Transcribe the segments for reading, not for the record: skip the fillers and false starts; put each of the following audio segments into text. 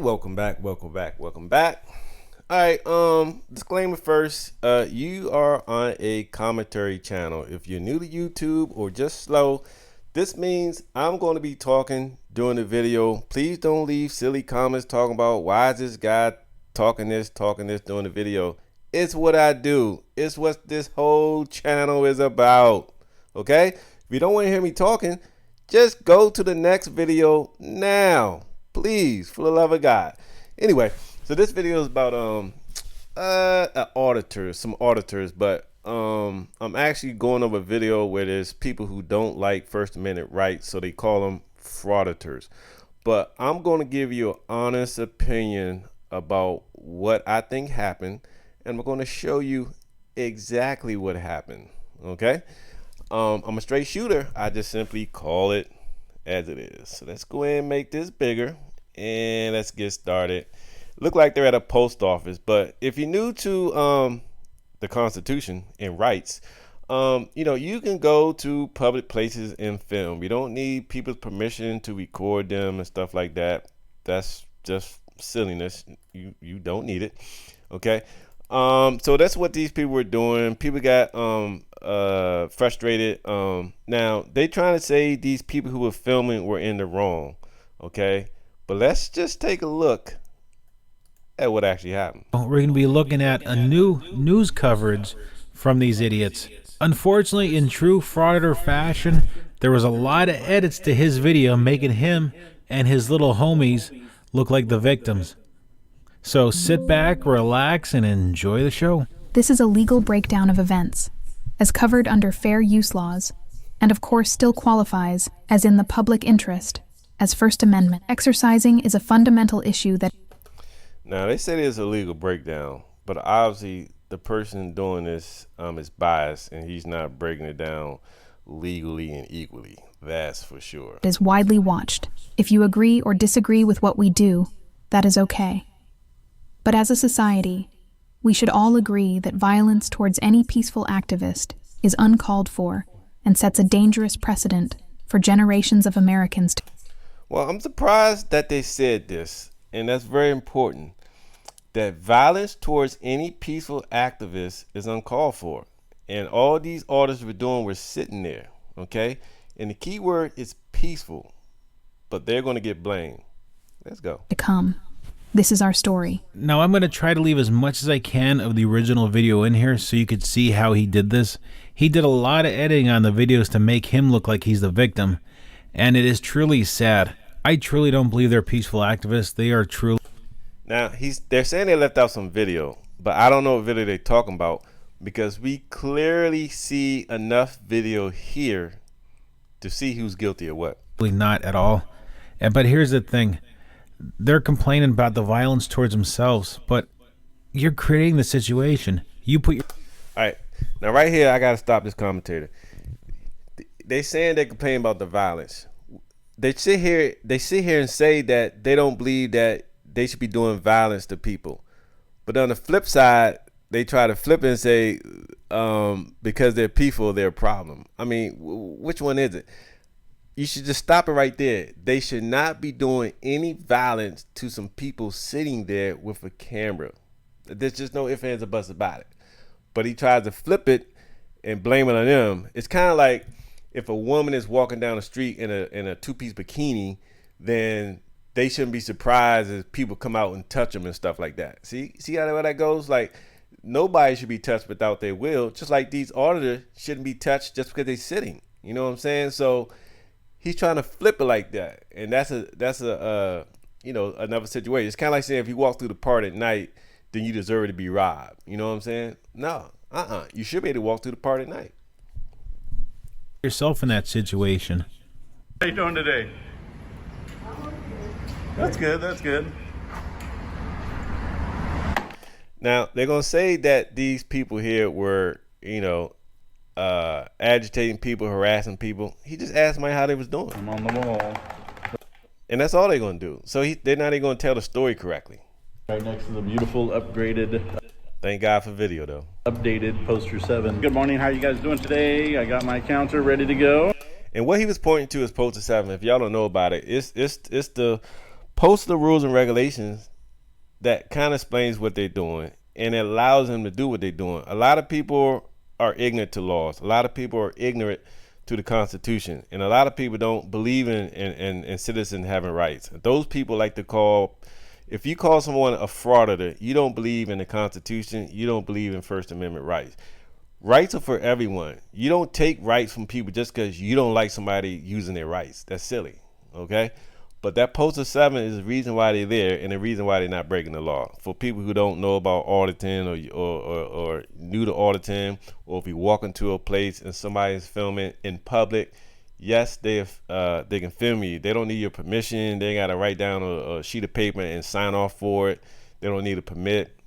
welcome back. All right, disclaimer first. You are on a commentary channel. If you're new to YouTube or just slow, this means I'm going to be talking during the video. Please don't leave silly comments talking about why is this guy talking this during the video. It's what I do. It's what this whole channel is about. Okay? If you don't want to hear me talking, just go to the next video now. Please, for the love of God. Anyway, so this video is about some auditors, but I'm actually going over a video where there's people who don't like First Amendment rights, so they call them frauditors. But I'm going to give you an honest opinion about what I think happened, and I'm going to show you exactly what happened. Okay? I'm a straight shooter. I just simply call it as it is. So let's go ahead and make this bigger and let's get started. Look like they're at a post office, but if you're new to the Constitution and rights, you can go to public places and film. You don't need people's permission to record them and stuff like that. That's just silliness. You don't need it. Okay. So that's what these people were doing. People got frustrated. Now they trying to say these people who were filming were in the wrong. Okay, but let's just take a look at what actually happened. We're going to be looking at a new news coverage from these idiots. Unfortunately, in true frauditor fashion, there was a lot of edits to his video making him and his little homies look like the victims. So sit back, relax, and enjoy the show. This is a legal breakdown of events, as covered under fair use laws, and of course still qualifies as in the public interest, as First Amendment. Exercising is a fundamental issue that... Now, they say there's a legal breakdown, but obviously the person doing this is biased, and he's not breaking it down legally and equally. That's for sure. ...is widely watched. If you agree or disagree with what we do, that is okay. But as a society, we should all agree that violence towards any peaceful activist is uncalled for and sets a dangerous precedent for generations of Americans. Well, I'm surprised that they said this, and that's very important, that violence towards any peaceful activist is uncalled for. And all these audits we're doing, we're sitting there, okay? And the key word is peaceful, but they're going to get blamed. Let's go. To come. This is our story. Now I'm going to try to leave as much as I can of the original video in here so you could see how he did this. He did a lot of editing on the videos to make him look like he's the victim. And it is truly sad. I truly don't believe they're peaceful activists. They are truly... Now, they're saying they left out some video, but I don't know what video they're talking about because we clearly see enough video here to see who's guilty of what. Not at all. But here's the thing. They're complaining about the violence towards themselves, but you're creating the situation. You put your... All right. Now, right here, I got to stop this commentator. They saying they complain about the violence. They sit here and say that they don't believe that they should be doing violence to people. But on the flip side, they try to flip it and say because they're peaceful, they're a problem. I mean, which one is it? You should just stop it right there. They should not be doing any violence to some people sitting there with a camera. There's just no ifs, ands, or buts about it. But he tries to flip it and blame it on them. It's kind of like if a woman is walking down the street in a two-piece bikini, then they shouldn't be surprised as people come out and touch them and stuff like that. See how that goes? Like, nobody should be touched without their will, just like these auditors shouldn't be touched just because they're sitting. You know what I'm saying? So he's trying to flip it like that, and that's a another situation. It's kind of like saying if you walk through the park at night, then you deserve to be robbed. You know what I'm saying? No, you should be able to walk through the park at night. Yourself in that situation. How you doing today? That's good. That's good. Now they're gonna say that these people here were, agitating people, harassing people. He just asked me how they was doing. I'm on the wall. And that's all they're going to do. So they're not even going to tell the story correctly. Right next to the beautiful upgraded... Thank God for video, though. Updated Poster 7. Good morning. How you guys doing today? I got my counter ready to go. And what he was pointing to is Poster 7. If y'all don't know about it, it's the post the rules and regulations that kind of explains what they're doing, and it allows them to do what they're doing. A lot of people are ignorant to laws. A lot of people are ignorant to the Constitution, and a lot of people don't believe in citizens having rights. Those people like to call, if you call someone a frauditor, you don't believe in the Constitution, you don't believe in First Amendment rights. Rights are for everyone. You don't take rights from people just because you don't like somebody using their rights. That's silly, okay? But that poster 7 is the reason why they're there, and the reason why they're not breaking the law. For people who don't know about auditing or new to auditing, or if you walk into a place and somebody's filming in public, yes, they can film you. They don't need your permission. They got to write down a sheet of paper and sign off for it. They don't need a permit.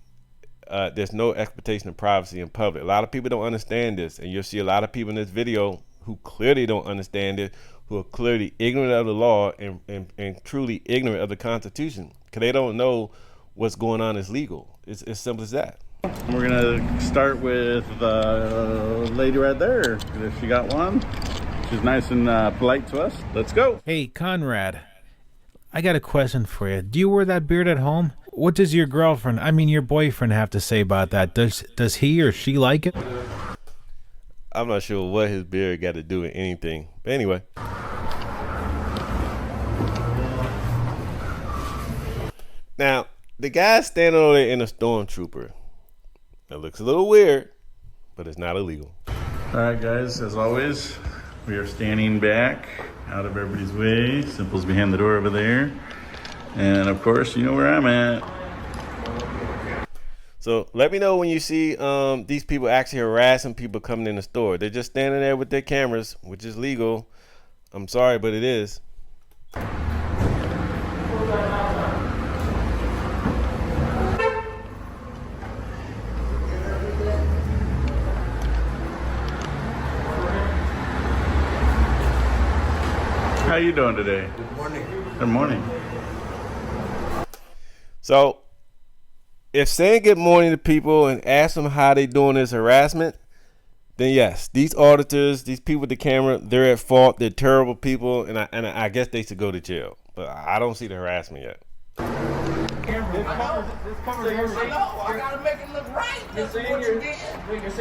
There's no expectation of privacy in public. A lot of people don't understand this, and you'll see a lot of people in this video who clearly don't understand it, who are clearly ignorant of the law and truly ignorant of the Constitution, because they don't know what's going on is legal. It's as simple as that. We're gonna start with the lady right there. If she got one, she's nice and polite to us. Let's go. Hey, Conrad, I got a question for you. Do you wear that beard at home? What does your your boyfriend have to say about that? Does he or she like it? I'm not sure what his beard got to do with anything. But anyway. Now, the guy standing over there in a stormtrooper. That looks a little weird, but it's not illegal. All right, guys, as always, we are standing back out of everybody's way. Simple's behind the door over there. And of course, you know where I'm at. So let me know when you see these people actually harassing people coming in the store. They're just standing there with their cameras, which is legal. I'm sorry, but it is. How you doing today? Good morning. Good morning. So if saying good morning to people and ask them how they doing this harassment, then yes, these auditors, these people with the camera, they're at fault. They're terrible people, and I guess they should go to jail. But I don't see the harassment yet. I gotta make it look right. You're saying what you did.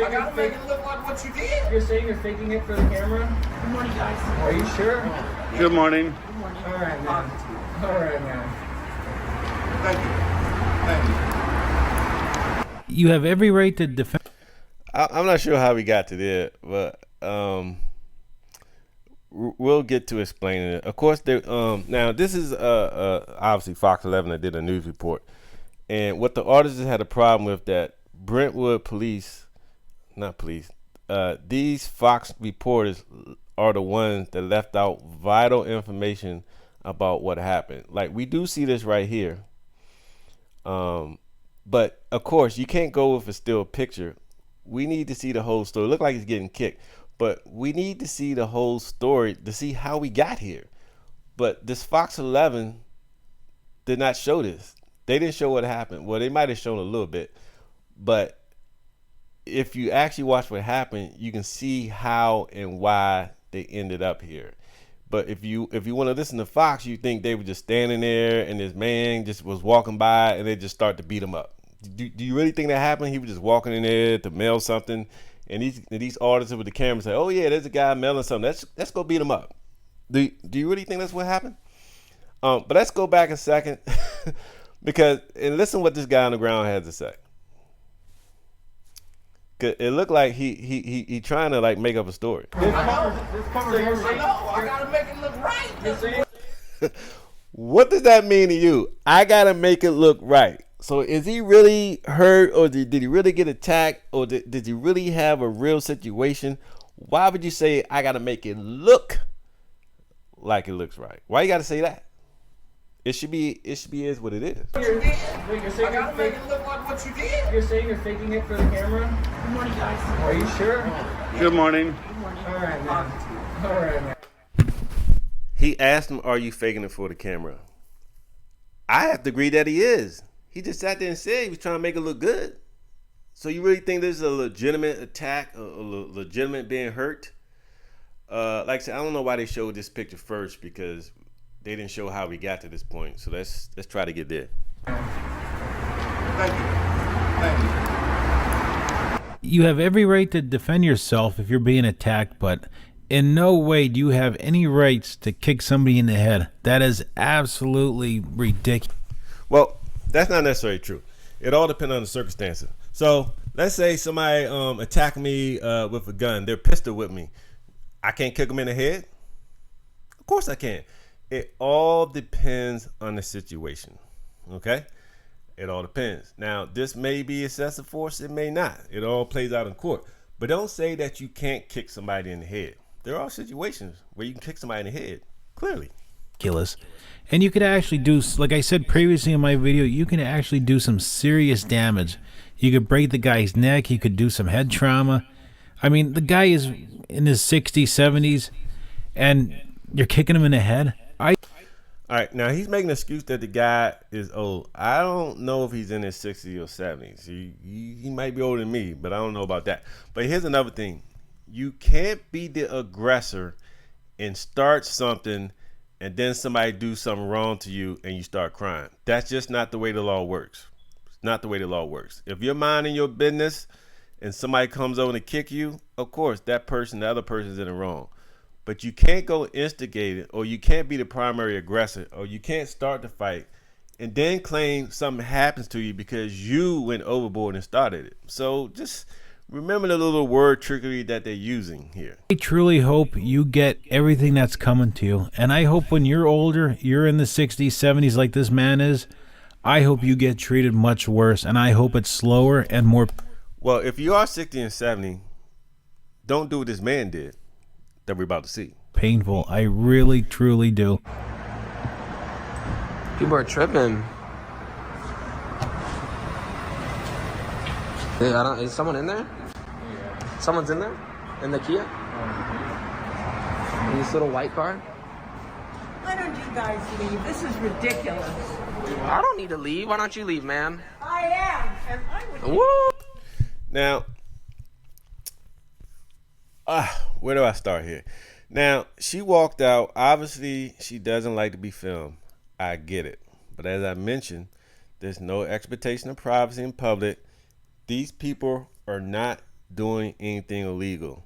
I gotta make it look like what you did. You're saying you're faking it for the camera? Good morning, guys. Are you sure? Good morning. Good morning. All right, man. All right, man. Thank you. You have every right to defend. I'm not sure how we got to there, but we'll get to explaining it. Of course, now this is obviously Fox11 that did a news report, and what the auditors had a problem with, that Brentwood these Fox reporters are the ones that left out vital information about what happened. Like, we do see this right here, but of course you can't go with a still picture. We need to see the whole story. Look like he's getting kicked, but we need to see the whole story to see how we got here. But this Fox11 did not show this. They didn't show what happened. Well, they might have shown a little bit, but if you actually watch what happened, you can see how and why they ended up here. But if you want to listen to Fox, you think they were just standing there and this man just was walking by and they just start to beat him up. Do you really think that happened? He was just walking in there to mail something, and these auditors with the camera say, "Oh yeah, there's a guy mailing something. Let's go beat him up." Do you really think that's what happened? But let's go back a second and listen what this guy on the ground has to say. Cause it looked like he trying to like make up a story. I gotta make it look right. What does that mean to you? I gotta make it look right. So is he really hurt, or did he really get attacked, or did he really have a real situation? Why would you say I gotta make it look like it looks right? Why you gotta say that? It should be is what it is. You're saying I gotta make it look like what you did. You're saying you're faking it for the camera? Good morning, guys. Are you sure? Good morning. Good morning. All right, man. All right, man. He asked him, "Are you faking it for the camera?" I have to agree that he is. He just sat there and said he was trying to make it look good. So you really think this is a legitimate attack, a legitimate being hurt? Like I said, I don't know why they showed this picture first, because they didn't show how we got to this point. So let's try to get there. Thank you. Thank you. You have every right to defend yourself if you're being attacked, but in no way do you have any rights to kick somebody in the head. That is absolutely ridiculous. Well, that's not necessarily true. It all depends on the circumstances. So let's say somebody attack me with a gun. They're pistol with me. I can't kick them in the head? Of course I can. It all depends on the situation. Okay? It all depends. Now, this may be excessive force. It may not. It all plays out in court. But don't say that you can't kick somebody in the head. There are situations where you can kick somebody in the head, clearly. And you could actually do, like I said previously in my video, you can actually do some serious damage. You could break the guy's neck. You could do some head trauma. I mean, the guy is in his 60s, 70s, and you're kicking him in the head. All right, now he's making an excuse that the guy is old. I don't know if he's in his 60s or 70s. He might be older than me, but I don't know about that. But here's another thing. You can't be the aggressor and start something and then somebody do something wrong to you and you start crying. That's just not the way the law works. It's not the way the law works. If you're minding your business and somebody comes over to kick you, of course, the other person's in the wrong. But you can't go instigate it, or you can't be the primary aggressor, or you can't start the fight and then claim something happens to you because you went overboard and started it. So just remember the little word trickery that they're using here. I truly hope you get everything that's coming to you. And I hope when you're older, you're in the 60s, 70s like this man is, I hope you get treated much worse. And I hope it's slower and more. Well, if you are 60 and 70, don't do what this man did that we're about to see. Painful. I really, truly do. People are tripping. Is someone in there? Yeah. Someone's in there? In the Kia? In this little white car? Why don't you guys leave? This is ridiculous. I don't need to leave. Why don't you leave, ma'am? I am, and I would. Woo! Now, where do I start here? Now, she walked out. Obviously, she doesn't like to be filmed. I get it. But as I mentioned, there's no expectation of privacy in public. These people are not doing anything illegal.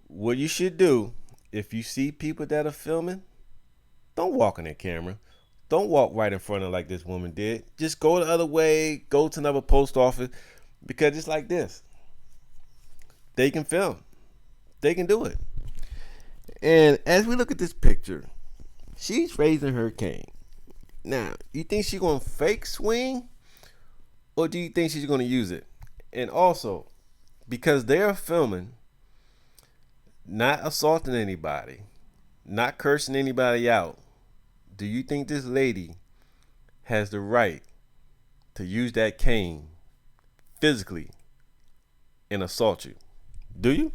What you should do, if you see people that are filming, don't walk on their camera. Don't walk right in front of like this woman did. Just go the other way, go to another post office, because it's like this. They can film. They can do it. And as we look at this picture, she's raising her cane. Now, you think she's going to fake swing, or do you think she's going to use it? And also, because they're filming, not assaulting anybody, not cursing anybody out, do you think this lady has the right to use that cane physically and assault you? Do you?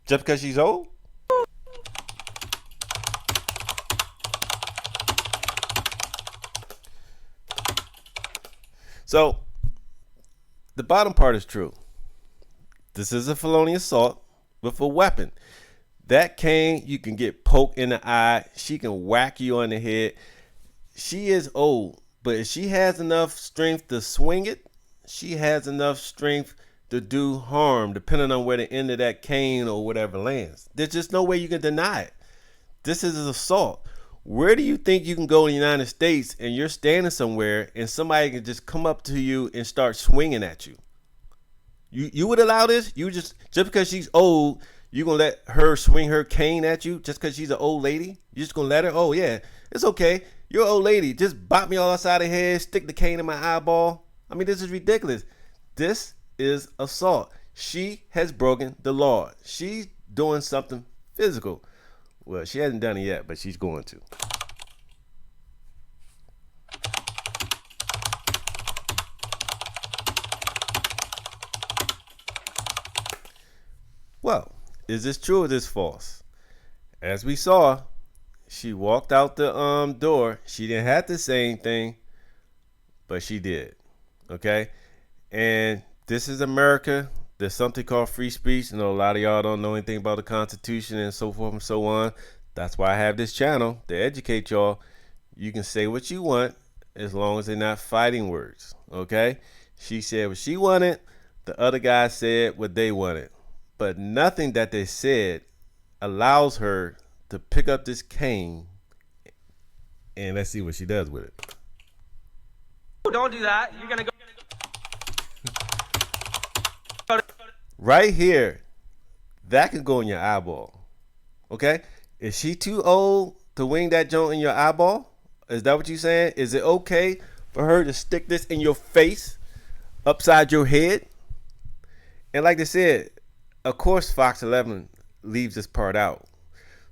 Just because she's old? So, the bottom part is true. This is a felonious assault with a weapon. That cane, you can get poked in the eye. She can whack you on the head. She is old, but if she has enough strength to swing it, she has enough strength to do harm, depending on where the end of that cane or whatever lands. There's just no way you can deny it. This is an assault. Where do you think you can go in the United States and you're standing somewhere and somebody can just come up to you and start swinging at you? You would allow this? You just because she's old, you gonna let her swing her cane at you just because she's an old lady? You just gonna let her? Oh yeah, it's okay. You're an old lady. Just bop me all outside the head, stick the cane in my eyeball. I mean, this is ridiculous. This is assault. She has broken the law. She's doing something physical. Well, she hasn't done it yet, but she's going to. Well, is this true or is this false? As we saw, she walked out the door. She didn't have to say anything, but she did. Okay? And this is America. There's something called free speech. You know, a lot of y'all don't know anything about the Constitution and so forth and so on. That's why I have this channel to educate y'all. You can say what you want as long as they're not fighting words, okay? She said what she wanted. The other guy said what they wanted. But nothing that they said allows her to pick up this cane, and let's see what she does with it. Don't do that. You're gonna go. Right here, that could go in your eyeball. Okay? Is she too old to wing that joint in your eyeball? Is that what you're saying? Is it okay for her to stick this in your face, upside your head? And like they said, of course, Fox11 leaves this part out.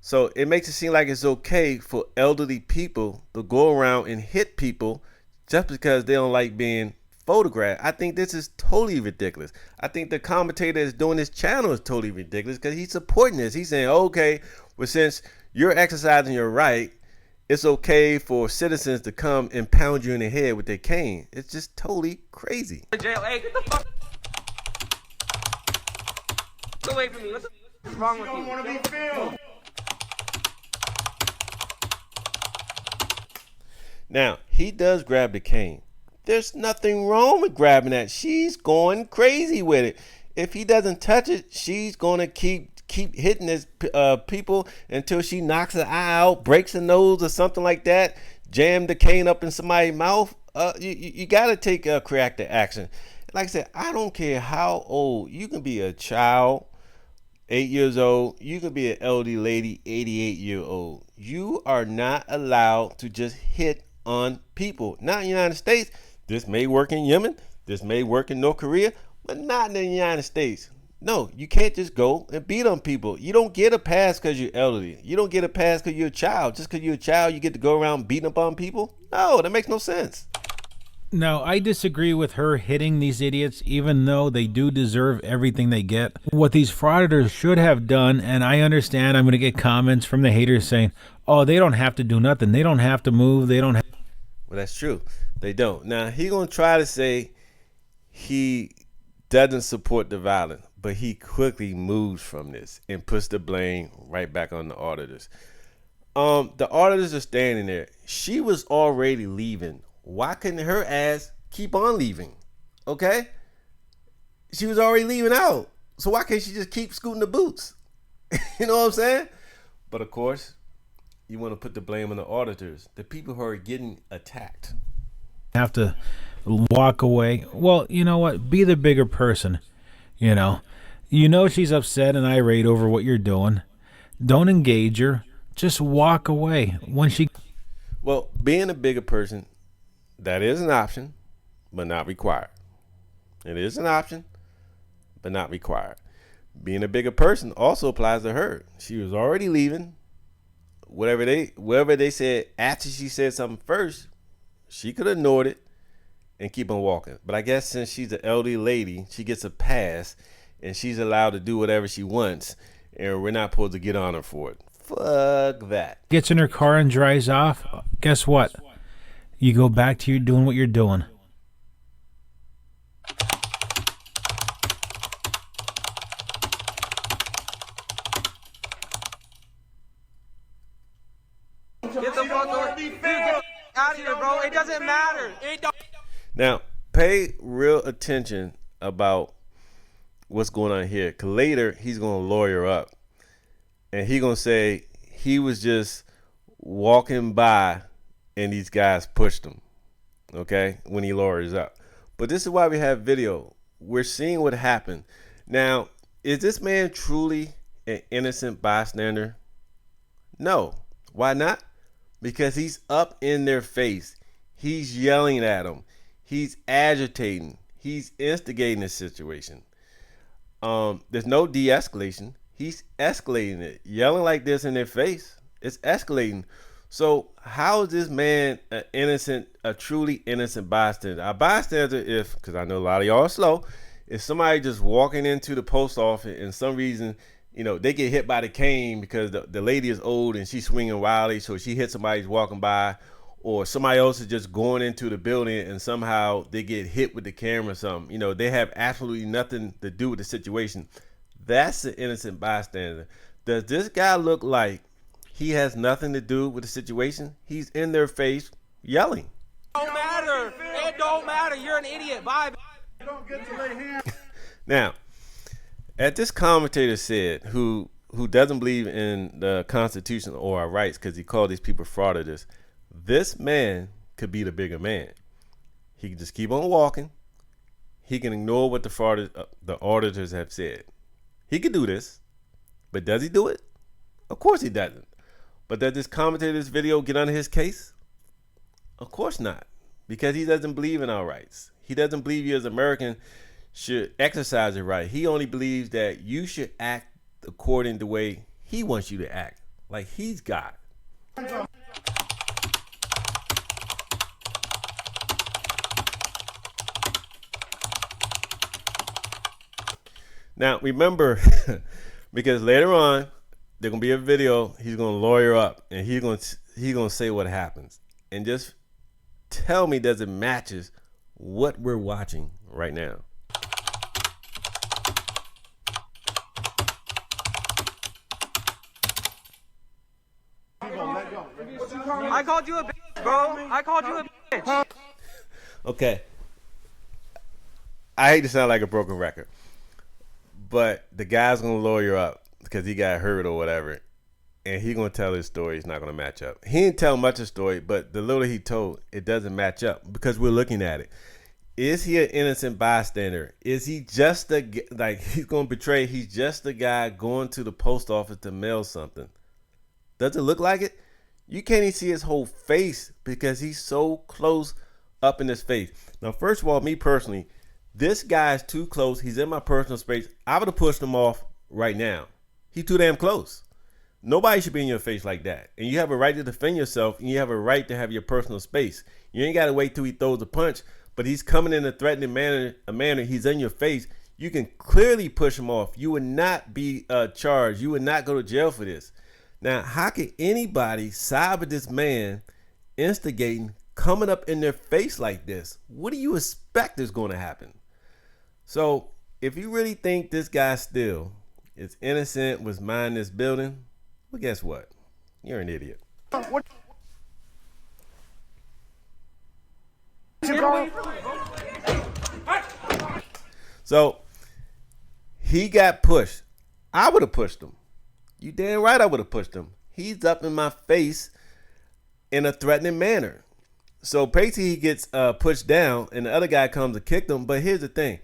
So it makes it seem like it's okay for elderly people to go around and hit people just because they don't like being photographed. I think this is totally ridiculous. I think the commentator that's doing this channel is totally ridiculous because he's supporting this. He's saying, okay, well, since you're exercising your right, it's okay for citizens to come and pound you in the head with their cane. It's just totally crazy. Jail. Hey, get the fuck. Get away from me. What's wrong with you? don't want to be filmed. Now, he does grab the cane. There's nothing wrong with grabbing that. She's going crazy with it. If he doesn't touch it, she's going to keep hitting his people until she knocks her eye out, breaks her nose or something like that, jam the cane up in somebody's mouth. You got to take corrective action. Like I said, I don't care how old. You can be a child, 8 years old. You can be an elderly lady, 88-year-old. You are not allowed to just hit on people. Not in the United States. This may work in Yemen. This may work in North Korea, but not in the United States. No, you can't just go and beat on people. You don't get a pass because you're elderly. You don't get a pass because you're a child. Just because you're a child, you get to go around beating up on people? No, that makes no sense. Now, I disagree with her hitting these idiots, even though they do deserve everything they get. What these frauditors should have done, and I understand I'm going to get comments from the haters saying, oh, they don't have to do nothing. They don't have to move. They don't have. Well, that's true. They don't. Now, he's going to try to say he doesn't support the violence, but he quickly moves from this and puts the blame right back on the auditors. The auditors are standing there. She was already leaving. Why couldn't her ass keep on leaving? Okay? She was already leaving out. So why can't she just keep scooting the boots? You know what I'm saying? But of course, you want to put the blame on the auditors, the people who are getting attacked. Have to walk away. Well, you know what? Be the bigger person. You know she's upset and irate over what you're doing. Don't engage her. Just walk away. Well, being a bigger person, that is an option, but not required. It is an option, but not required. Being a bigger person also applies to her. She was already leaving. Whatever they said after she said something first, she could have ignored it and keep on walking. But I guess since she's an elderly lady, she gets a pass and she's allowed to do whatever she wants, and we're not supposed to get on her for it. Fuck that. Gets in her car and drives off. Guess what? You go back to doing what you're doing. Get the fuck out. Dude, get out of here, bro. It doesn't matter. Now, pay real attention about what's going on here. Because later, he's going to lawyer up. And he's going to say he was just walking by and these guys pushed him. Okay? When he lawyers up. But this is why we have video. We're seeing what happened. Now, is this man truly an innocent bystander? No. Why not? Because he's up in their face. He's yelling at them. He's agitating. He's instigating the situation. There's no de-escalation. He's escalating it. Yelling like this in their face. It's escalating. So how is this man a truly innocent bystander? A bystander, because I know a lot of y'all are slow, if somebody just walking into the post office and some reason, they get hit by the cane because the lady is old and she's swinging wildly, so she hits somebody who's walking by, or somebody else is just going into the building and somehow they get hit with the camera or something. They have absolutely nothing to do with the situation. That's the innocent bystander. Does this guy look like He has nothing to do with the situation. He's in their face yelling. Don't matter. It don't matter. You're an idiot. Bye. Now, as this commentator said, who doesn't believe in the Constitution or our rights because he called these people frauditors, this man could be the bigger man. He can just keep on walking. He can ignore what the auditors have said. He could do this, but does he do it? Of course he doesn't. But does this commentator's video get under his case? Of course not, because he doesn't believe in our rights. He doesn't believe you as American should exercise your right. He only believes that you should act according to the way he wants you to act, like he's God. Now, remember, because later on, there's going to be a video, he's going to lawyer up, and he's going to say what happens. And just tell me, does it matches what we're watching right now? I called you a bitch, bro. I called you a bitch. Okay. I hate to sound like a broken record, but the guy's going to lawyer up because he got hurt or whatever, and he's going to tell his story. It's not going to match up. He didn't tell much of the story, but the little he told, it doesn't match up because we're looking at it. Is he an innocent bystander? Is he just he's going to betray, he's just the guy going to the post office to mail something? Does it look like it? You can't even see his whole face because he's so close up in his face. Now, first of all, me personally, this guy's too close. He's in my personal space. I would have pushed him off right now. He's too damn close. Nobody should be in your face like that. And you have a right to defend yourself, and you have a right to have your personal space. You ain't got to wait till he throws a punch, but he's coming in a threatening manner. He's in your face. You can clearly push him off. You would not be charged. You would not go to jail for this. Now, how can anybody side with this man instigating, coming up in their face like this? What do you expect is going to happen? So if you really think this guy still is innocent, was minding this building, well, guess what? You're an idiot. So he got pushed. I would have pushed him. You damn right I would have pushed him. He's up in my face in a threatening manner. So basically he gets pushed down and the other guy comes and kicked him. But here's the thing.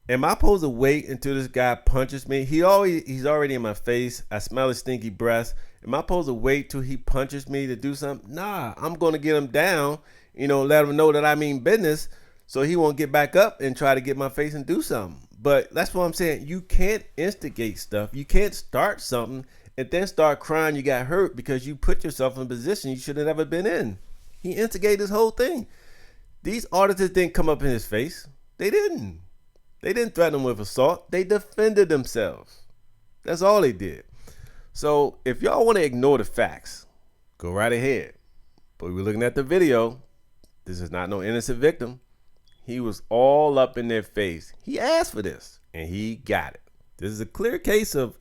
Am I supposed to wait until this guy punches me? He's already in my face. I smell his stinky breath. Am I supposed to wait till he punches me to do something? Nah, I'm going to get him down, let him know that I mean business so he won't get back up and try to get my face and do something. But that's what I'm saying. You can't instigate stuff. You can't start something and then start crying you got hurt because you put yourself in a position you should have never been in. He instigated this whole thing. These auditors didn't come up in his face. They didn't. They didn't threaten him with assault. They defended themselves. That's all they did. So if y'all want to ignore the facts, go right ahead. But we're looking at the video. This is not no innocent victim. He was all up in their face. He asked for this, and he got it. This is a clear case of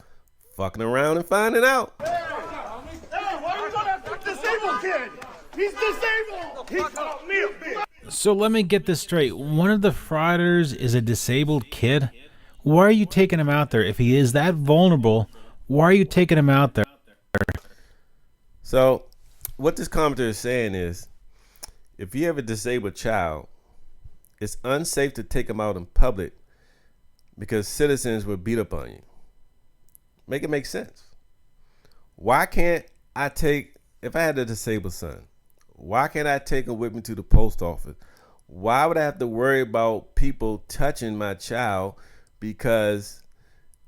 fucking around and finding out. Hey, why are you going after the disabled kid? He's disabled. He called me a bitch. So let me get this straight. One of the frauditors is a disabled kid. Why are you taking him out there? If he is that vulnerable, why are you taking him out there? So what this commentator is saying is, if you have a disabled child, it's unsafe to take them out in public because citizens will beat up on you. Make it make sense. Why can't I take, if I had a disabled son, why can't I take him with me to the post office? Why would I have to worry about people touching my child because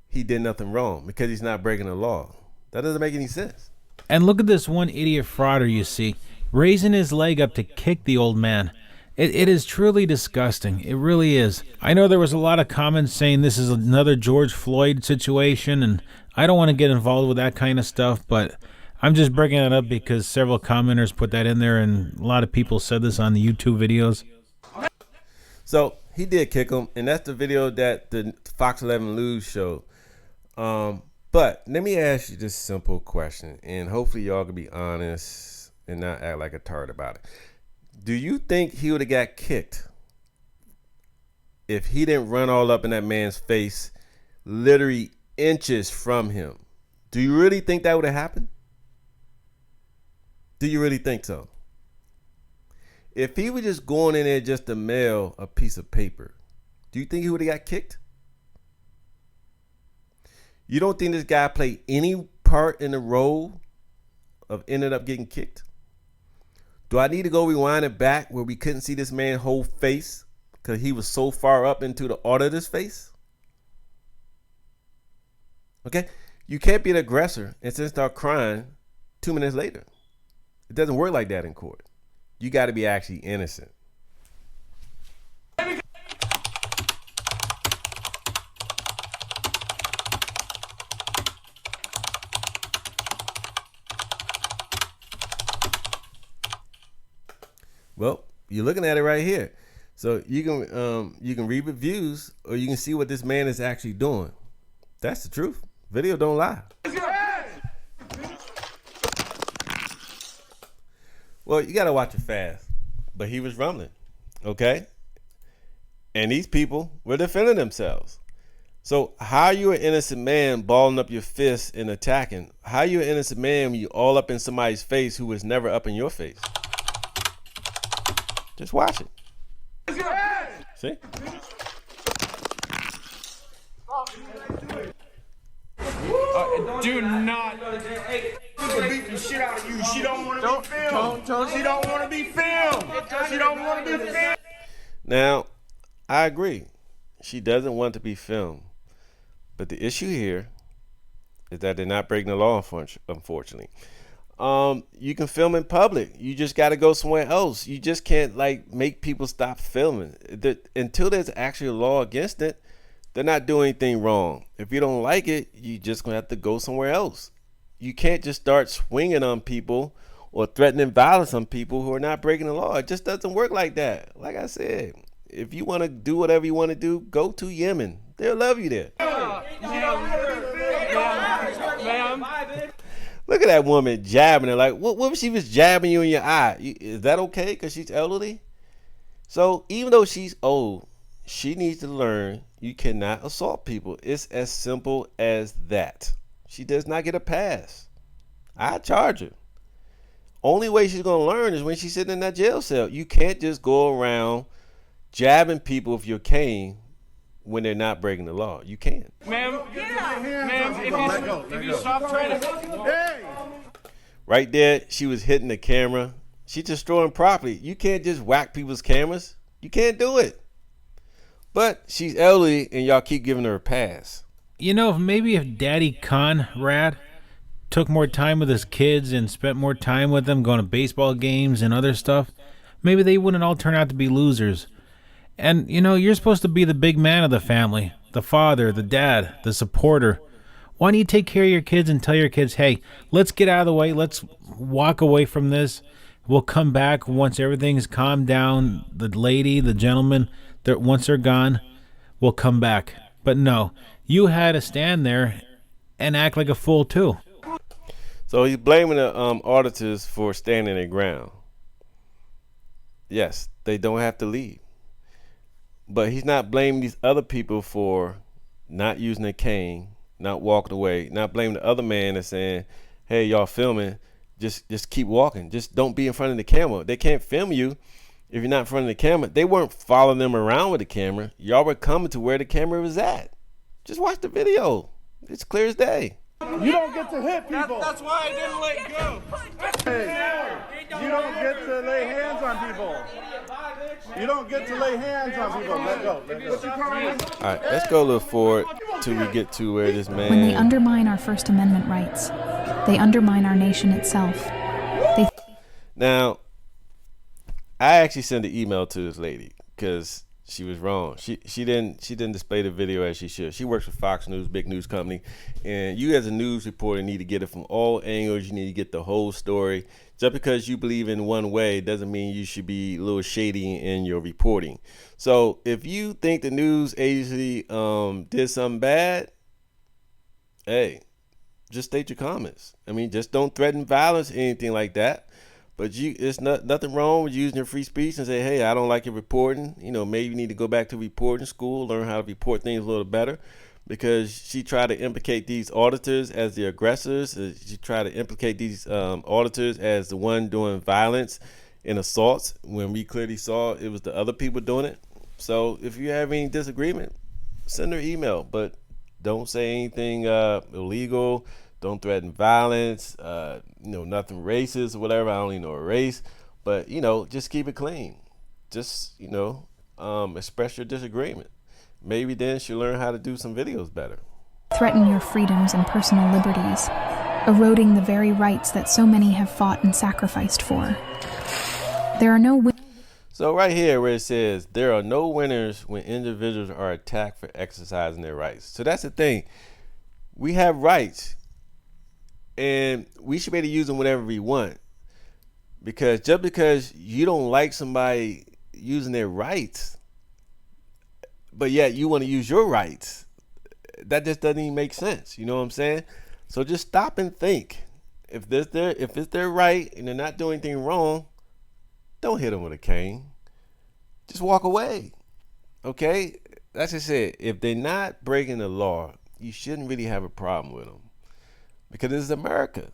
he did nothing wrong, because he's not breaking the law? That doesn't make any sense. And look at this one idiot frauder you see, raising his leg up to kick the old man. It is truly disgusting. It really is. I know there was a lot of comments saying this is another George Floyd situation, and I don't want to get involved with that kind of stuff, but I'm just bringing it up because several commenters put that in there, and a lot of people said this on the YouTube videos. So he did kick him, and that's the video that the Fox11 News showed. But let me ask you this simple question, and hopefully y'all can be honest and not act like a tart about it. Do you think he would have got kicked if he didn't run all up in that man's face, literally inches from him? Do you really think that would have happened? Do you really think so? If he was just going in there just to mail a piece of paper, do you think he would have got kicked? You don't think this guy played any part in the role of ended up getting kicked? Do I need to go rewind it back where we couldn't see this man's whole face because he was so far up into the auditor's face? Okay? You can't be an aggressor and then start crying 2 minutes later. It doesn't work like that in court. You got to be actually innocent. Well, you're looking at it right here. So you can read reviews or you can see what this man is actually doing. That's the truth. Video don't lie. Well, you got to watch it fast. But he was rumbling, okay? And these people were defending themselves. So how are you an innocent man balling up your fist and attacking? How are you an innocent man when you all up in somebody's face who was never up in your face? Just watch it. See? Do not beat the shit out of you. She don't want to be filmed. She don't want to be filmed. She don't want to be filmed. Now, I agree. She doesn't want to be filmed. But the issue here is that they're not breaking the law, unfortunately. You can film in public. You just got to go somewhere else. You just can't make people stop filming. Until there's actually a law against it, they're not doing anything wrong. If you don't like it, you just gonna have to go somewhere else. You can't just start swinging on people or threatening violence on people who are not breaking the law. It just doesn't work like that. Like I said, if you want to do whatever you want to do, go to Yemen. They'll love you there. Look at that woman jabbing her. Like, what if she was jabbing you in your eye? Is that okay because she's elderly? So even though she's old, she needs to learn you cannot assault people. It's as simple as that. She does not get a pass. I charge her. Only way she's going to learn is when she's sitting in that jail cell. You can't just go around jabbing people with your cane when they're not breaking the law. You can't. Ma'am, if you stop trying to... Hey! Right there, she was hitting the camera. She's destroying property. You can't just whack people's cameras. You can't do it. But she's elderly and y'all keep giving her a pass. You know, maybe if Daddy Conrad took more time with his kids and spent more time with them going to baseball games and other stuff, maybe they wouldn't all turn out to be losers. And, you know, you're supposed to be the big man of the family, the father, the dad, the supporter. Why don't you take care of your kids and tell your kids, hey, let's get out of the way, let's walk away from this. We'll come back once everything's calmed down. The lady, the gentleman, once they're gone, we'll come back. But no, you had to stand there and act like a fool too. So he's blaming the auditors for standing their ground. Yes, they don't have to leave. But he's not blaming these other people for not using a cane, not walking away, not blaming the other man that's saying, hey, y'all filming, just keep walking. Just don't be in front of the camera. They can't film you if you're not in front of the camera. They weren't following them around with the camera. Y'all were coming to where the camera was at. Just watch the video. It's clear as day. You don't get to hit people. That's why I didn't let go. Hey, you don't get to lay hands on people. You don't get to lay hands on people. Let go. All right, let's go a little forward till we get to where this man... When they undermine our First Amendment rights, they undermine our nation itself. Now, I actually sent an email to this lady because she was wrong. She didn't display the video as she should. She works for Fox News, big news company, and you as a news reporter need to get it from all angles. You need to get the whole story. Just because you believe in one way doesn't mean you should be a little shady in your reporting. So if you think the news agency did something bad, hey, just state your comments. I mean, just don't threaten violence or anything like that. But it's nothing wrong with using your free speech and say, hey, I don't like your reporting. You know, maybe you need to go back to reporting school, learn how to report things a little better. Because she tried to implicate these auditors as the aggressors. She tried to implicate these auditors as the one doing violence and assaults when we clearly saw it was the other people doing it. So if you have any disagreement, send her email, but don't say anything illegal. Don't threaten violence, nothing racist or whatever. I don't even know a race, but, just keep it clean. Just, express your disagreement. Maybe then she'll learn how to do some videos better. Threaten your freedoms and personal liberties, eroding the very rights that so many have fought and sacrificed for. There are no So right here where it says, there are no winners when individuals are attacked for exercising their rights. So that's the thing. We have rights. And we should be able to use them whenever we want. Because just because you don't like somebody using their rights, but yet you want to use your rights, that just doesn't even make sense. You know what I'm saying? So just stop and think. If it's their right and they're not doing anything wrong, don't hit them with a cane. Just walk away. Okay? That's just it. If they're not breaking the law, you shouldn't really have a problem with them. Because this is America.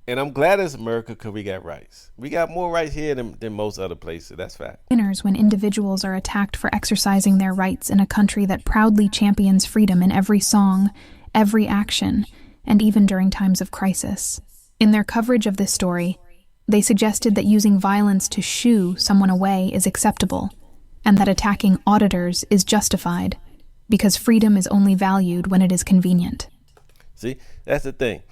And I'm glad it's America because we got rights. We got more rights here than most other places. That's fact. Winners when individuals are attacked for exercising their rights in a country that proudly champions freedom in every song, every action, and even during times of crisis. In their coverage of this story, they suggested that using violence to shoo someone away is acceptable, and that attacking auditors is justified, because freedom is only valued when it is convenient. See, that's the thing.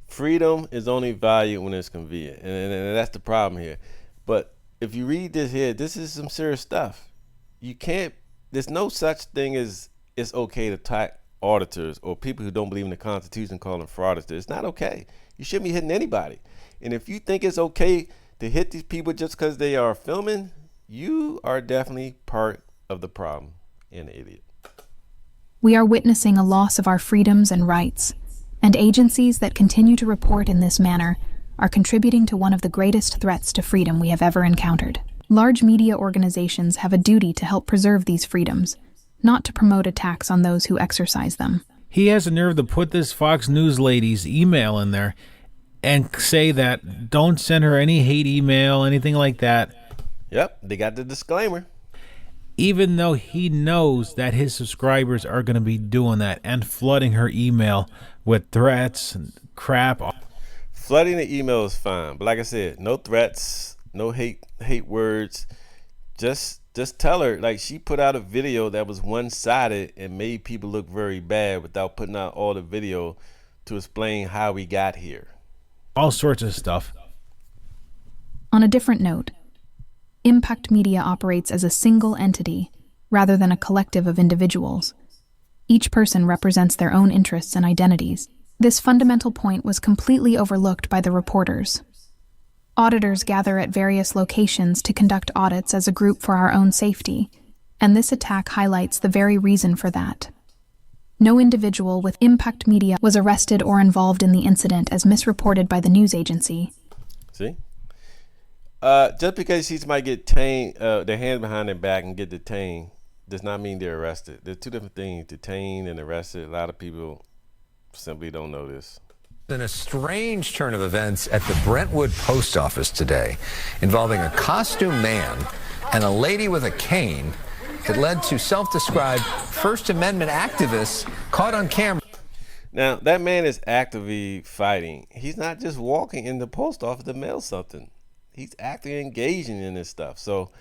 Freedom is only valued when it's convenient. And that's the problem here. But if you read this here, this is some serious stuff. There's no such thing as it's okay to attack auditors or people who don't believe in the Constitution, call them frauditors. It's not okay. You shouldn't be hitting anybody. And if you think it's okay to hit these people just because they are filming, you are definitely part of the problem and an idiot. We are witnessing a loss of our freedoms and rights. And agencies that continue to report in this manner are contributing to one of the greatest threats to freedom we have ever encountered. Large media organizations have a duty to help preserve these freedoms, not to promote attacks on those who exercise them. He has the nerve to put this Fox News lady's email in there and say that don't send her any hate email, anything like that. Yep, they got the disclaimer. Even though he knows that his subscribers are going to be doing that and flooding her email with threats and crap. Flooding the email is fine, but like I said, no threats, no hate words. Just tell her, like, she put out a video that was one-sided and made people look very bad without putting out all the video to explain how we got here. All sorts of stuff. On a different note, Impact Media operates as a single entity rather than a collective of individuals. Each person represents their own interests and identities. This fundamental point was completely overlooked by the reporters. Auditors gather at various locations to conduct audits as a group for our own safety, and this attack highlights the very reason for that. No individual with Impact Media was arrested or involved in the incident as misreported by the news agency. See? Just because she might get detained, their hands behind their back and get detained, does not mean they're arrested. There's two different things, detained and arrested. A lot of people simply don't know this. In a strange turn of events at the Brentwood post office today, involving a costume man and a lady with a cane, it led to self-described First Amendment activists caught on camera. Now, that man is actively fighting. He's not just walking in the post office to mail something. He's actively engaging in this stuff. So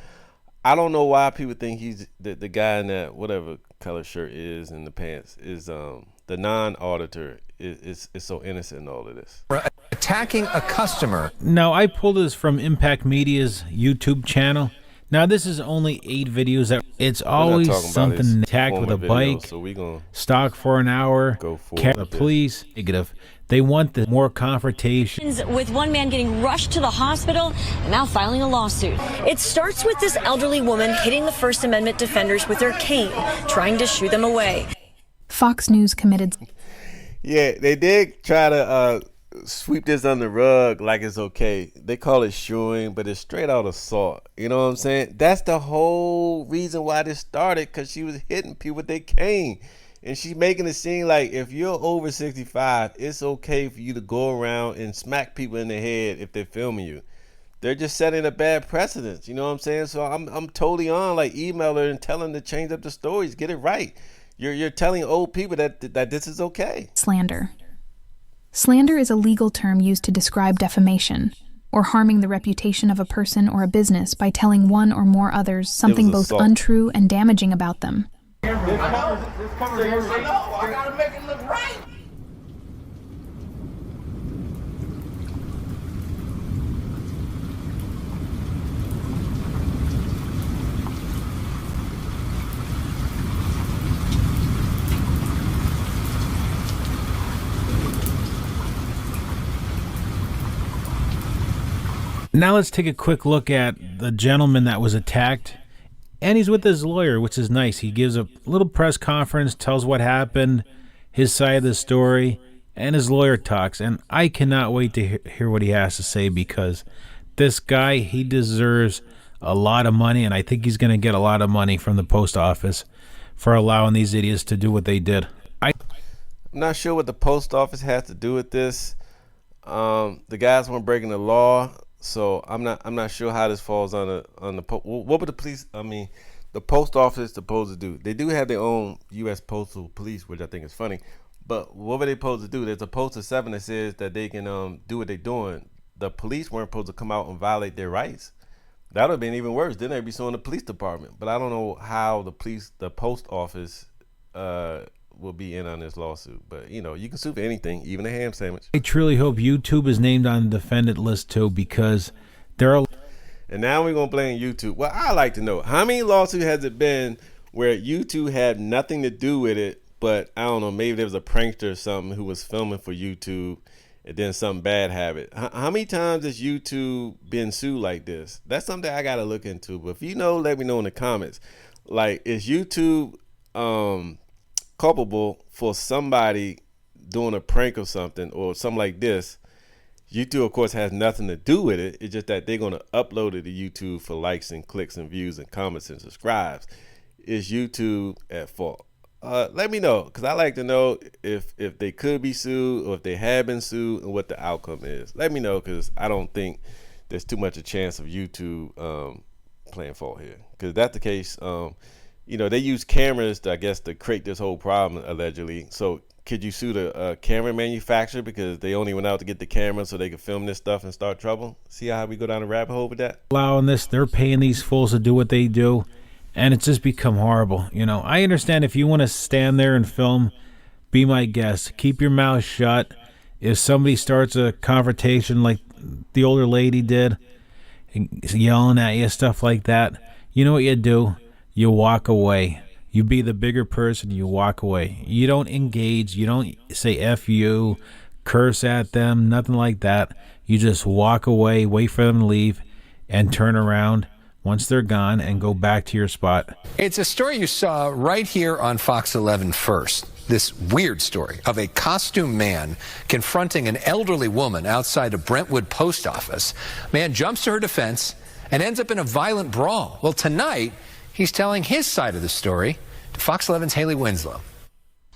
I don't know why people think he's the guy in that whatever color shirt is in the pants is the non-auditor is so innocent in all of this. Attacking a customer. Now, I pulled this from Impact Media's YouTube channel. Now, this is only 8 videos. It's always something attack with a bike, so we gonna stalk for an hour, the police, negative. They want the more confrontations. With one man getting rushed to the hospital and now filing a lawsuit. It starts with this elderly woman hitting the First Amendment defenders with her cane, trying to shoo them away. Fox News committed. Yeah, they did try to sweep this under the rug like it's okay. They call it shoeing, but it's straight out assault. You know what I'm saying? That's the whole reason why this started, because she was hitting people with their cane. And she's making it seem like if you're over 65, it's okay for you to go around and smack people in the head if they're filming you. They're just setting a bad precedent. You know what I'm saying? So I'm totally on, like, email her and tell them to change up the stories, get it right. You're telling old people that this is okay. Slander. Slander is a legal term used to describe defamation, or harming the reputation of a person or a business by telling one or more others something both assault. untrue and damaging about them. This covers everything. No, I gotta make it look right. Now let's take a quick look at the gentleman that was attacked. And he's with his lawyer, which is nice. He gives a little press conference, tells what happened, his side of the story, and his lawyer talks. And I cannot wait to hear what he has to say, because this guy, he deserves a lot of money, and I think he's going to get a lot of money from the post office for allowing these idiots to do what they did. I'm not sure what the post office has to do with this. The guys weren't breaking the law. So I'm not sure how this falls on the what would the police, the post office supposed to do? They do have their own U.S. Postal Police, which I think is funny. But what were they supposed to do? There's a Post 7 that says that they can do what they're doing. The police weren't supposed to come out and violate their rights. That would have been even worse. Then they'd be suing the police department. But I don't know how the post office will be in on this lawsuit. But you can sue for anything, even a ham sandwich. I truly hope YouTube is named on the defendant list too, because there are. And now we're gonna blame YouTube. Well, I like to know, how many lawsuits has it been where YouTube had nothing to do with it, but I don't know, maybe there was a prankster or something who was filming for YouTube, and then something bad happened. How many times has YouTube been sued like this? That's something I gotta look into. But if you know, let me know in the comments. Like, is YouTube culpable for somebody doing a prank or something like this? YouTube, of course, has nothing to do with it. It's just that they're going to upload it to YouTube for likes and clicks and views and comments and subscribes. Is YouTube at fault? Let me know, because I like to know if they could be sued or if they have been sued and what the outcome is. Let me know, because I don't think there's too much a chance of YouTube playing fault here. Because if that's the case, they use cameras to, I guess, to create this whole problem, allegedly. So could you sue the camera manufacturer because they only went out to get the camera so they could film this stuff and start trouble? See how we go down a rabbit hole with that? Allowing this, they're paying these fools to do what they do, and it's just become horrible. I understand if you want to stand there and film, be my guest. Keep your mouth shut. If somebody starts a confrontation like the older lady did, yelling at you, stuff like that, you know what you do? You walk away. You be the bigger person, you walk away. You don't engage, you don't say F you, curse at them, nothing like that. You just walk away, wait for them to leave, and turn around once they're gone and go back to your spot. It's a story you saw right here on Fox 11 first. This weird story of a costume man confronting an elderly woman outside a Brentwood post office. Man jumps to her defense and ends up in a violent brawl. Well, tonight, he's telling his side of the story to Fox 11's Haley Winslow.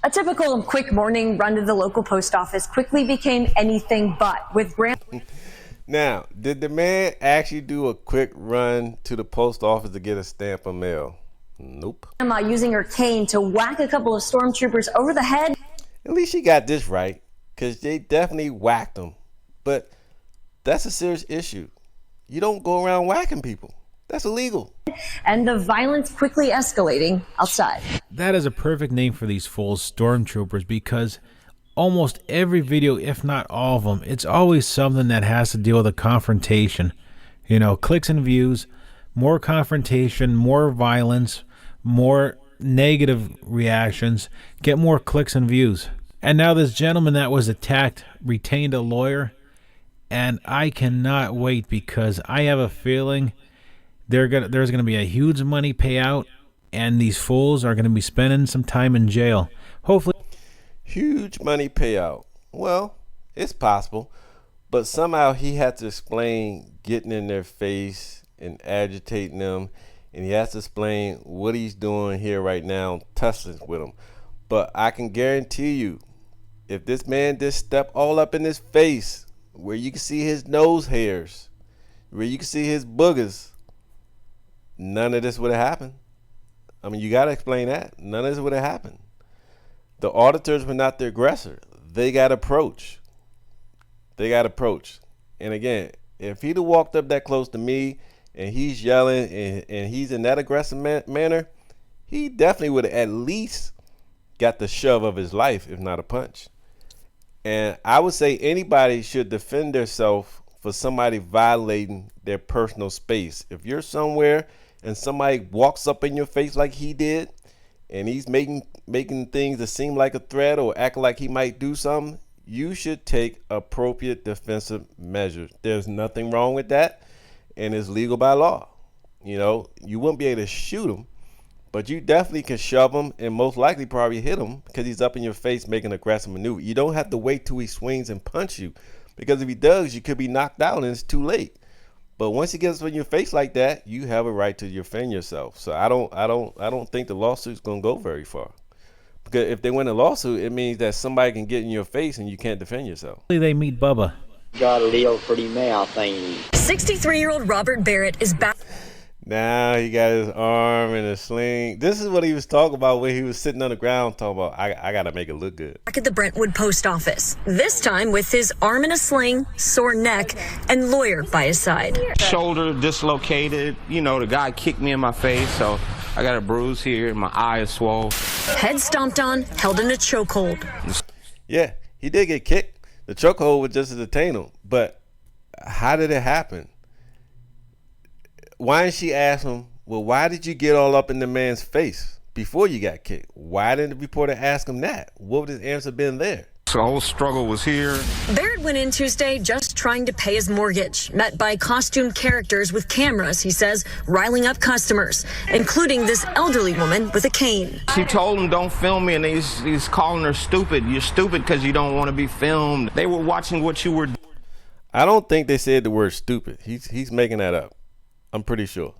A typical quick morning run to the local post office quickly became anything but. With Now, did the man actually do a quick run to the post office to get a stamp of mail? Nope. Grandma using her cane to whack a couple of stormtroopers over the head. At least she got this right, because they definitely whacked them. But that's a serious issue. You don't go around whacking people. That's illegal. And the violence quickly escalating outside. That is a perfect name for these fools, stormtroopers, because almost every video, if not all of them, it's always something that has to deal with a confrontation. Clicks and views, more confrontation, more violence, more negative reactions, get more clicks and views. And now this gentleman that was attacked retained a lawyer, and I cannot wait, because I have a feeling there's going to be a huge money payout, and these fools are going to be spending some time in jail. Hopefully. Huge money payout. Well, it's possible, but somehow he had to explain getting in their face and agitating them, and he has to explain what he's doing here right now, tussling with them. But I can guarantee you, if this man just stepped all up in his face, where you can see his nose hairs, where you can see his boogers, none of this would have happened. I mean, you got to explain that. None of this would have happened. The auditors were not the aggressor. They got approached. And again, if he'd have walked up that close to me and he's yelling and he's in that aggressive manner, he definitely would have at least got the shove of his life, if not a punch. And I would say anybody should defend themselves for somebody violating their personal space. If you're somewhere and somebody walks up in your face like he did, and he's making things that seem like a threat or acting like he might do something, you should take appropriate defensive measures. There's nothing wrong with that, and it's legal by law. You know, you wouldn't be able to shoot him, but you definitely can shove him and most likely probably hit him because he's up in your face making an aggressive maneuver. You don't have to wait till he swings and punch you, because if he does, you could be knocked out and it's too late. But once he gets in your face like that, you have a right to defend yourself. So I don't think the lawsuit's gonna go very far. Because if they win a lawsuit, it means that somebody can get in your face and you can't defend yourself. They meet Bubba. Got a little pretty mouth thing. 63-year-old Robert Barrett is back. Now he got his arm in a sling. This is what he was talking about when he was sitting on the ground talking about, I got to make it look good. Back at the Brentwood post office, this time with his arm in a sling, sore neck, and lawyer by his side. Shoulder dislocated. You know, the guy kicked me in my face, so I got a bruise here. My eye is swollen. Head stomped on, held in a chokehold. Yeah, he did get kicked. The chokehold was just to detain him. But how did it happen? Why didn't she ask him, well, why did you get all up in the man's face before you got kicked? Why didn't the reporter ask him that? What would his answer been there? So the whole struggle was here. Barrett went in Tuesday just trying to pay his mortgage, met by costumed characters with cameras, he says, riling up customers, including this elderly woman with a cane. She told him, don't film me, and he's calling her stupid. You're stupid because you don't want to be filmed. They were watching what you were doing. I don't think they said the word stupid. He's making that up. I'm pretty sure.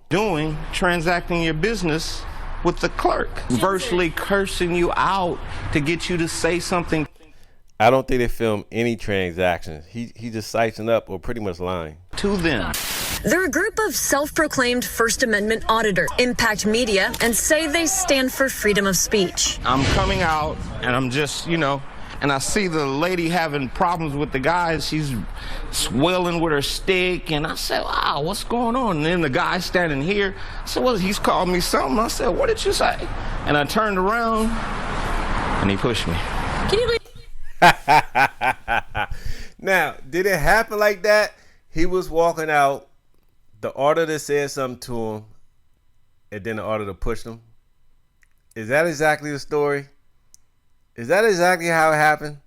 Transacting your business with the clerk, virtually cursing you out to get you to say something. I don't think they filmed any transactions. He just sizing up or pretty much lying. To them. They're a group of self-proclaimed First Amendment auditors, impact media, and say they stand for freedom of speech. I'm coming out and I'm just, and I see the lady having problems with the guy. She's swelling with her stick. And I said, wow, what's going on? And then the guy standing here, I said, well, he's called me something. I said, what did you say? And I turned around and he pushed me. Can you leave? Now, did it happen like that? He was walking out, the auditor said something to him, and then the auditor pushed him. Is that exactly the story? Is that exactly how it happened?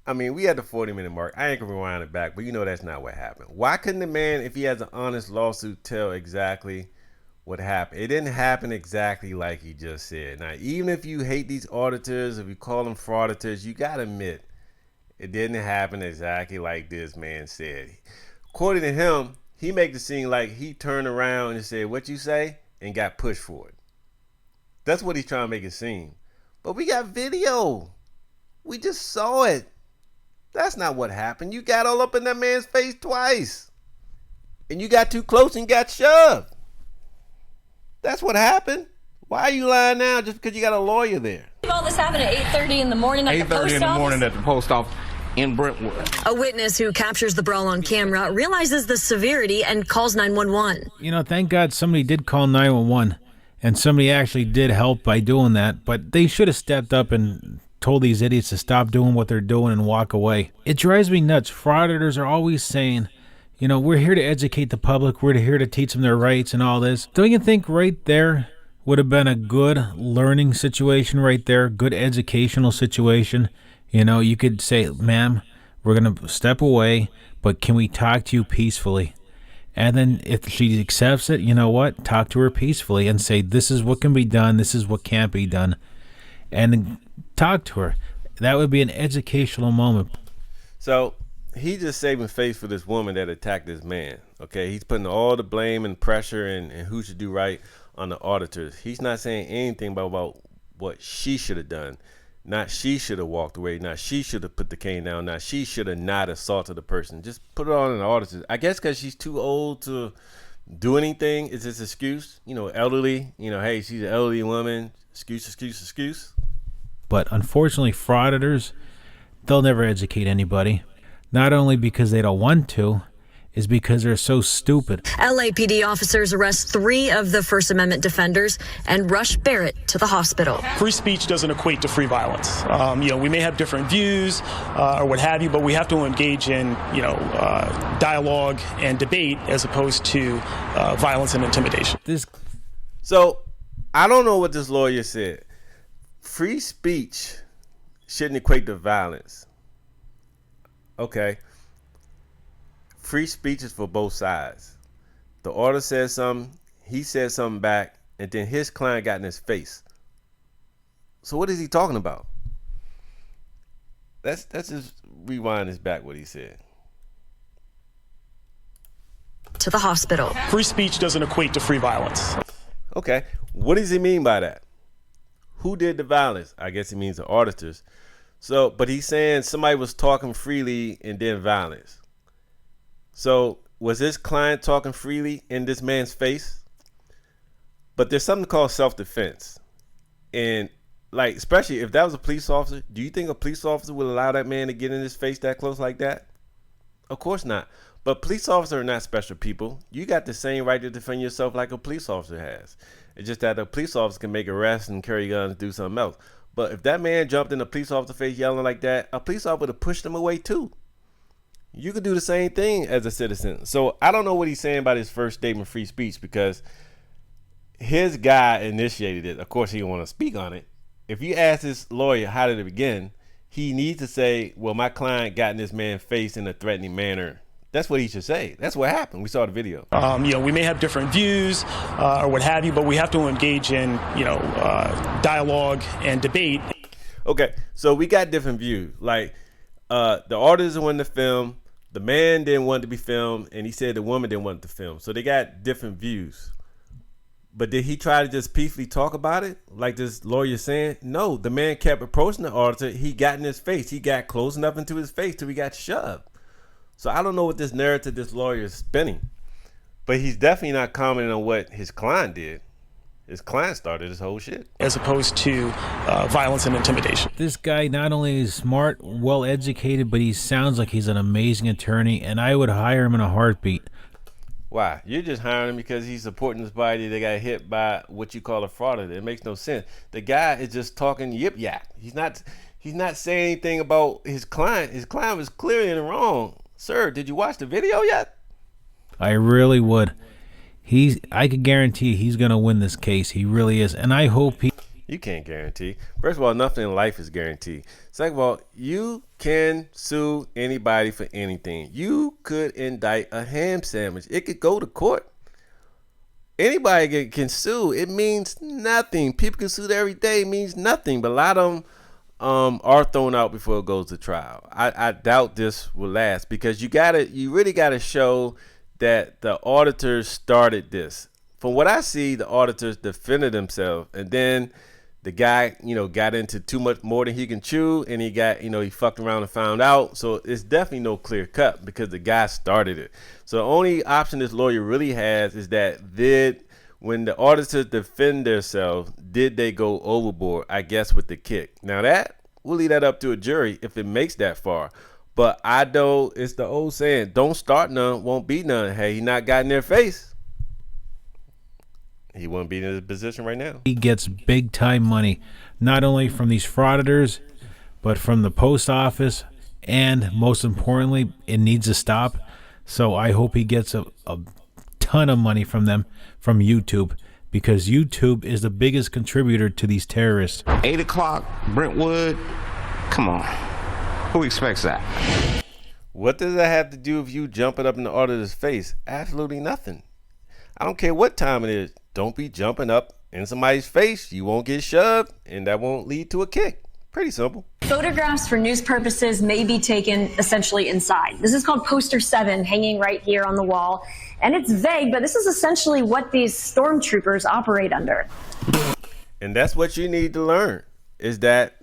I mean, we had the 40-minute mark. I ain't gonna rewind it back, but you know that's not what happened. Why couldn't the man, if he has an honest lawsuit, tell exactly what happened? It didn't happen exactly like he just said. Now, even if you hate these auditors, if you call them frauditors, you gotta admit it didn't happen exactly like this man said. According to him, he made it seem like he turned around and said, what you say? And got pushed for it. That's what he's trying to make it seem. But we got video. We just saw it. That's not what happened. You got all up in that man's face twice. And you got too close and got shoved. That's what happened. Why are you lying now just because you got a lawyer there? All this happened at 8:30 in the morning at the post office? 8:30 in the morning at the post office in Brentwood. A witness who captures the brawl on camera realizes the severity and calls 911. Thank God somebody did call 911. And somebody actually did help by doing that, but they should have stepped up and told these idiots to stop doing what they're doing and walk away. It drives me nuts. Frauditors are always saying, we're here to educate the public. We're here to teach them their rights and all this. Don't you think right there would have been a good learning situation right there, good educational situation? You could say, ma'am, we're going to step away, but can we talk to you peacefully? And then if she accepts it, you know what? Talk to her peacefully and say, this is what can be done. This is what can't be done. And talk to her. That would be an educational moment. So he just saving face for this woman that attacked this man. Okay, he's putting all the blame and pressure and who should do right on the auditors. He's not saying anything about what she should have done. Not she should have walked away. Not she should have put the cane down. Not she should have not assaulted the person. Just put it on the auditors. I guess because she's too old to do anything is his excuse. You know, elderly. You know, hey, she's an elderly woman. Excuse. But unfortunately, frauditors, they'll never educate anybody. Not only because they don't want to, is because they're so stupid. LAPD officers arrest 3 of the First Amendment defenders and rush Barrett to the hospital. Free speech doesn't equate to free violence. We may have different views or what have you, but we have to engage in, dialogue and debate as opposed to violence and intimidation. So I don't know what this lawyer said. Free speech shouldn't equate to violence. Okay. Free speech is for both sides. The order says something, he said something back, and then his client got in his face. So what is he talking about? Let's just rewind this back what he said. To the hospital. Free speech doesn't equate to free violence. Okay, what does he mean by that? Who did the violence? I guess he means the auditors. So, but he's saying somebody was talking freely and then violence. So was this client talking freely in this man's face? But there's something called self-defense. And like, especially if that was a police officer, do you think a police officer would allow that man to get in his face that close like that? Of course not. But police officers are not special people. You got the same right to defend yourself like a police officer has. It's just that a police officer can make arrests and carry guns and do something else. But if that man jumped in a police officer's face yelling like that, a police officer would have pushed him away too. You could do the same thing as a citizen. So I don't know what he's saying about his first statement, free speech, because his guy initiated it. Of course, he didn't want to speak on it. If you ask this lawyer how did it begin, he needs to say, well, my client got in this man's face in a threatening manner. That's what he should say. That's what happened. We saw the video. We may have different views or what have you, but we have to engage in, dialogue and debate. Okay, so we got different views. Like the artist wanted to film, the man didn't want to be filmed, and he said the woman didn't want to film. So they got different views. But did he try to just peacefully talk about it, like this lawyer saying? No, the man kept approaching the auditor. He got in his face. He got close enough into his face till he got shoved. So I don't know what this narrative this lawyer is spinning. But he's definitely not commenting on what his client did. His client started this whole shit. As opposed to violence and intimidation. This guy not only is smart, well educated, but he sounds like he's an amazing attorney, and I would hire him in a heartbeat. Why? You're just hiring him because he's supporting this body that got hit by what you call a frauditor. It makes no sense. The guy is just talking yip yap. He's not saying anything about his client. His client was clearly in the wrong. Sir, did you watch the video yet? I really would. I could guarantee he's gonna win this case. He really is, and I hope he. You can't guarantee. First of all, nothing in life is guaranteed. Second of all, you can sue anybody for anything. You could indict a ham sandwich. It could go to court. Anybody can sue. It means nothing. People can sue every day. It means nothing. But a lot of them are thrown out before it goes to trial. I doubt this will last because you really gotta show that the auditors started this. From what I see, the auditors defended themselves, and then the guy, got into too much more than he can chew, and he fucked around and found out. So it's definitely no clear cut because the guy started it. So the only option this lawyer really has is that when the auditors defend themselves, did they go overboard? I guess with the kick. Now we'll leave that up to a jury if it makes that far. But I know it's the old saying, don't start none, won't be none. Hey, he not got in their face. He wouldn't be in his position right now. He gets big time money, not only from these frauditors, but from the post office, and most importantly, it needs to stop. So I hope he gets a ton of money from them, from YouTube, because YouTube is the biggest contributor to these terrorists. 8 o'clock, Brentwood. Come on. Who expects that? What does that have to do with you jumping up in the auditor's face? Absolutely nothing. I don't care what time it is. Don't be jumping up in somebody's face. You won't get shoved, and that won't lead to a kick. Pretty simple. Photographs for news purposes may be taken essentially inside. This is called poster 7, hanging right here on the wall. And it's vague, but this is essentially what these stormtroopers operate under. And that's what you need to learn, is that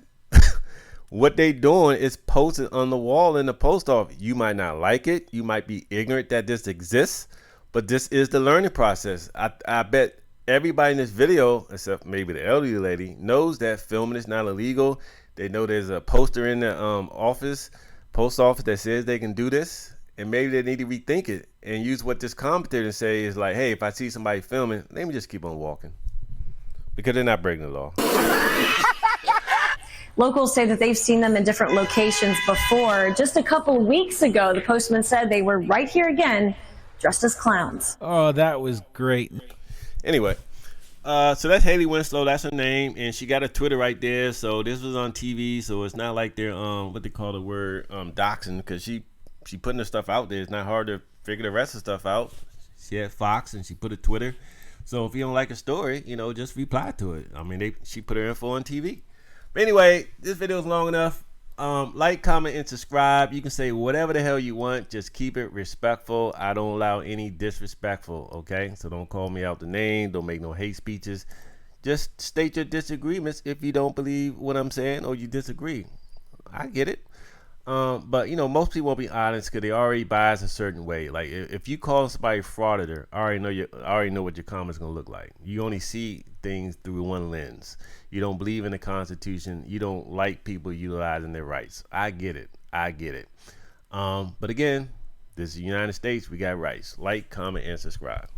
what they doing is posted on the wall in the post office. You might not like it. You might be ignorant that this exists, but this is the learning process. I bet everybody in this video, except maybe the elderly lady, knows that filming is not illegal. They know there's a poster in the post office that says they can do this, and maybe they need to rethink it and use what this commentator say is like, hey, if I see somebody filming, let me just keep on walking, because they're not breaking the law. Locals say that they've seen them in different locations before. Just a couple weeks ago, the postman said they were right here again, dressed as clowns. Oh, that was great. Anyway, so that's Haley Winslow. That's her name, and she got a Twitter right there. So this was on TV, so it's not like they're what they call the word doxing, because she putting her stuff out there. It's not hard to figure the rest of the stuff out. She had Fox, and she put a Twitter. So if you don't like a story, just reply to it. I mean, she put her info on TV. But anyway, this video is long enough. Like, comment, and subscribe. You can say whatever the hell you want. Just keep it respectful. I don't allow any disrespectful, okay? So don't call me out the name. Don't make no hate speeches. Just state your disagreements if you don't believe what I'm saying or you disagree. I get it. But most people won't be honest because they already bias a certain way. Like if you call somebody frauditor, I already know what your comment's gonna look like. You only see things through one lens. You don't believe in the Constitution. You don't like people utilizing their rights. I get it. But again, this is the United States. We got rights. Like, comment, and subscribe.